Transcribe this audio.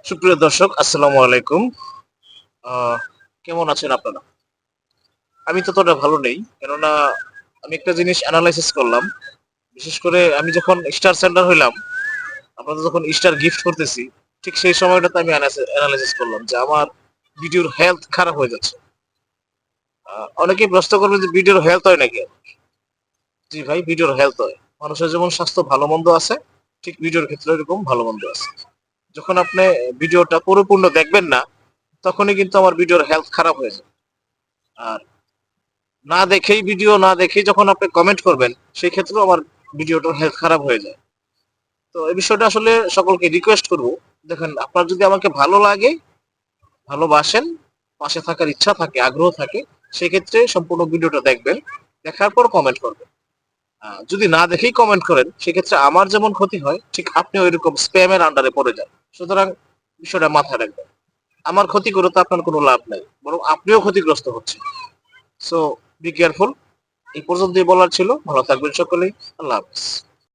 সুপ্রিয় দর্শক, আসসালামু আলাইকুম। আহ, কেমন আছেন আপনারা? আমি ততটা ভালো নেই, কেননা আমি একটা জিনিস অ্যানালাইসিস করলাম। বিশেষ করে আমি যখন স্টার সেন্টার হইলাম, আপনাদের যখন স্টার গিফট করতেছি, ঠিক সেই সময়টাতে আমি অ্যানালাইসিস করলাম যে আমার ভিডিওর হেলথ খারাপ হয়ে যাচ্ছে। অনেকেই প্রশ্ন করবে যে ভিডিওর হেলথ হয় নাকি? জি ভাই, ভিডিওর হেলথ হয়। মানুষের যেমন স্বাস্থ্য ভালো মন্দ আছে, ঠিক ভিডিওর ক্ষেত্রে এরকম ভালো মন্দ আছে। যখন আপনি ভিডিওটা পরিপূর্ণ দেখবেন না, তখনই কিন্তু আমার ভিডিওর হেলথ খারাপ হয়ে যায়। আর না দেখেই যখন আপনি কমেন্ট করবেন, সেই ক্ষেত্রেও আমার ভিডিওটার হেলথ খারাপ হয়ে যায়। তো এই বিষয়টা আসলে সকলকে রিকোয়েস্ট করব, দেখেন আপনার যদি আমাকে ভালো লাগে, ভালোবাসেন, পাশে থাকার ইচ্ছা থাকে, আগ্রহ থাকে, সেক্ষেত্রে সম্পূর্ণ ভিডিওটা দেখবেন, দেখার পর কমেন্ট করবেন। যদি না দেখেই কমেন্ট করেন, সেক্ষেত্রে আমার যেমন ক্ষতি হয়, ঠিক আপনি ওইরকম স্প্যামের আন্ডারে পড়ে যান। সুতরাং বিষয়টা মাথায় রাখবেন। আমার ক্ষতি করে তো আপনার কোনো লাভ নাই, বরং আপনিও ক্ষতিগ্রস্ত হচ্ছেন। So be careful. এই পর্যন্তই বলার ছিল। ভালো থাকবেন সকলেই। আল্লাহ হাফেজ।